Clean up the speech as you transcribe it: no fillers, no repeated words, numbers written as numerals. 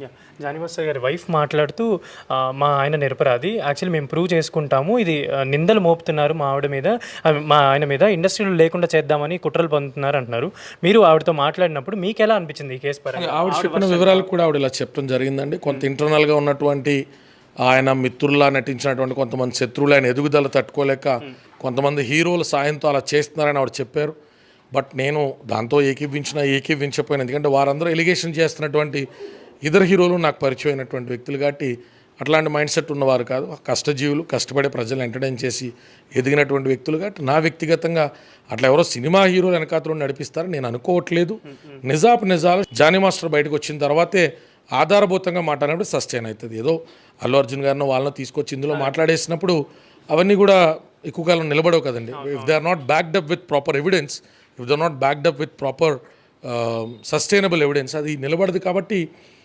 Yeah! Johnny master గారి wife మాట్లాడుతూ మా ఆయన నిరపరాధి. యాక్చువల్లీ మేము ప్రూవ్ చేసుకుంటాము. ఇది నిందలు మోపుతున్నారు మా ఆవిడ మీద, మా ఆయన మీద. ఇండస్ట్రీలో లేకుండా చేద్దామని కుట్రలు పన్నుతున్నారు అంటున్నారు. మీరు ఆవిడతో మాట్లాడినప్పుడు మీకెలా అనిపించింది ఈ కేసు పరంగా? ఆవిడ చెప్పిన వివరాలు కూడా ఆవిడ ఇలా చెప్పడం జరిగిందండి. కొంత ఇంటర్నల్గా ఉన్నటువంటి ఆయన మిత్రుల్లా నటించినటువంటి కొంతమంది శత్రువులు ఆయన ఎదుగుదల తట్టుకోలేక కొంతమంది హీరోల సాయంతో అలా చేస్తున్నారని ఆవిడ చెప్పారు. బట్ నేను దాంతో ఏకీవించకపోయాను. ఎందుకంటే వారందరూ ఎలిగేషన్ చేస్తున్నటువంటి ఇద్దరు హీరోలు నాకు పరిచయం అయినటువంటి వ్యక్తులు కాబట్టి అట్లాంటి మైండ్ సెట్ ఉన్నవారు కాదు. కష్టజీవులు, కష్టపడే ప్రజలు ఎంటర్టైన్ చేసి ఎదిగినటువంటి వ్యక్తులు కాబట్టి నా వ్యక్తిగతంగా అట్లా ఎవరో సినిమా హీరోలు వెనకాతలు నడిపిస్తారని నేను అనుకోవట్లేదు. నిజాలు జానీ మాస్టర్ బయటకు వచ్చిన తర్వాతే ఆధారభూతంగా మాట్లాడినప్పుడు సస్టైన్ అవుతుంది. ఏదో అల్లు అర్జున్ గారిని వాళ్ళని తీసుకొచ్చి ఇందులో మాట్లాడేసినప్పుడు అవన్నీ కూడా ఎక్కువ కాలం నిలబడవు కదండి. If they are not backed up with proper evidence, if they are not backed up with proper sustainable evidence, అది నిలబడదు. కాబట్టి